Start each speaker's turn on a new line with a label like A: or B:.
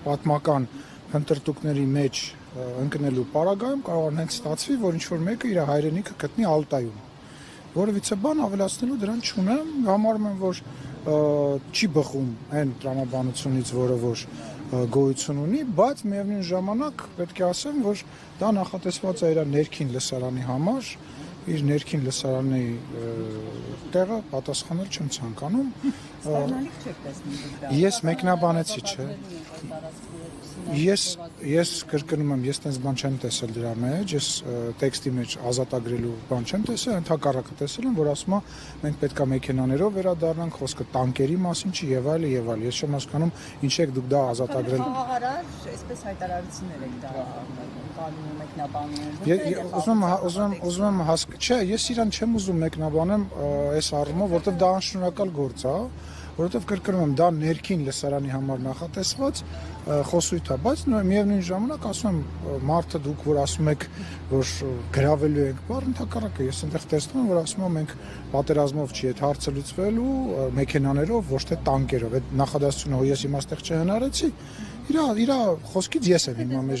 A: պատմական փնտրտուքների մեջ ընկնելու պարագայում կարող է հենց ստացվի, որ ինչ-որ մեկը իր հայրենիքը գտնի Ալտայում։ Որովհետեւ բան ավելացնելու դրան չունեմ, համարում եմ, որ չի բխում այն տրամաբանությունից, որը որ գոյություն ունի, բայց միևնույն ժամանակ պետք է ասեմ, որ դա նախատեսված է իր ներքին լսարանի համար, իր ներքին լսարանի տեղը պատասխանել չեմ ցանկանում։ Ես մեկնաբանեցի, չէ։ Ես կրկնում եմ, ես տես բան չեմ տեսել դրա մեջ, ես տեքստի մեջ ազատագրելու բան չեմ տեսել, ընդհակառակը տեսել եմ, որ ասում է մենք պետքա մեքենաներով վերադառնանք, խոսքը տանկերի մասին չի եւ այլ եւ այլ։ Ես չեմ հասկանում ինչ եք դուք դա ազատագրել։
B: Խաղաղարար, այսպես հայտարարություններ եք դա կանոն մեկնաբանում։
A: Ուզում եմ չէ, ես իրան չեմ ուզում մեկնաբանեմ այս առումով, որովհետեւ դա անշնորհակալ գործ է, որովհետեւ կրկնում եմ, դա ներքին լսարանի համար նախատեսված խոսույթ է, բայց միևնույն ժամանակ ասում եմ, մարդը դուք որ ասում եք, որ գրավելու ենք, բառ ընդհակառակը ես այնտեղ տեսնում եմ, որ ասում եմ մենք պատերազմով չի այդ հարցը լուծվելու, մեքենաներով, ոչ թե տանկերով։ Այդ նախադասությունը հո ես իմաստեղ չհնարեցի, իր խոսքից ես եմ հիմա մեջ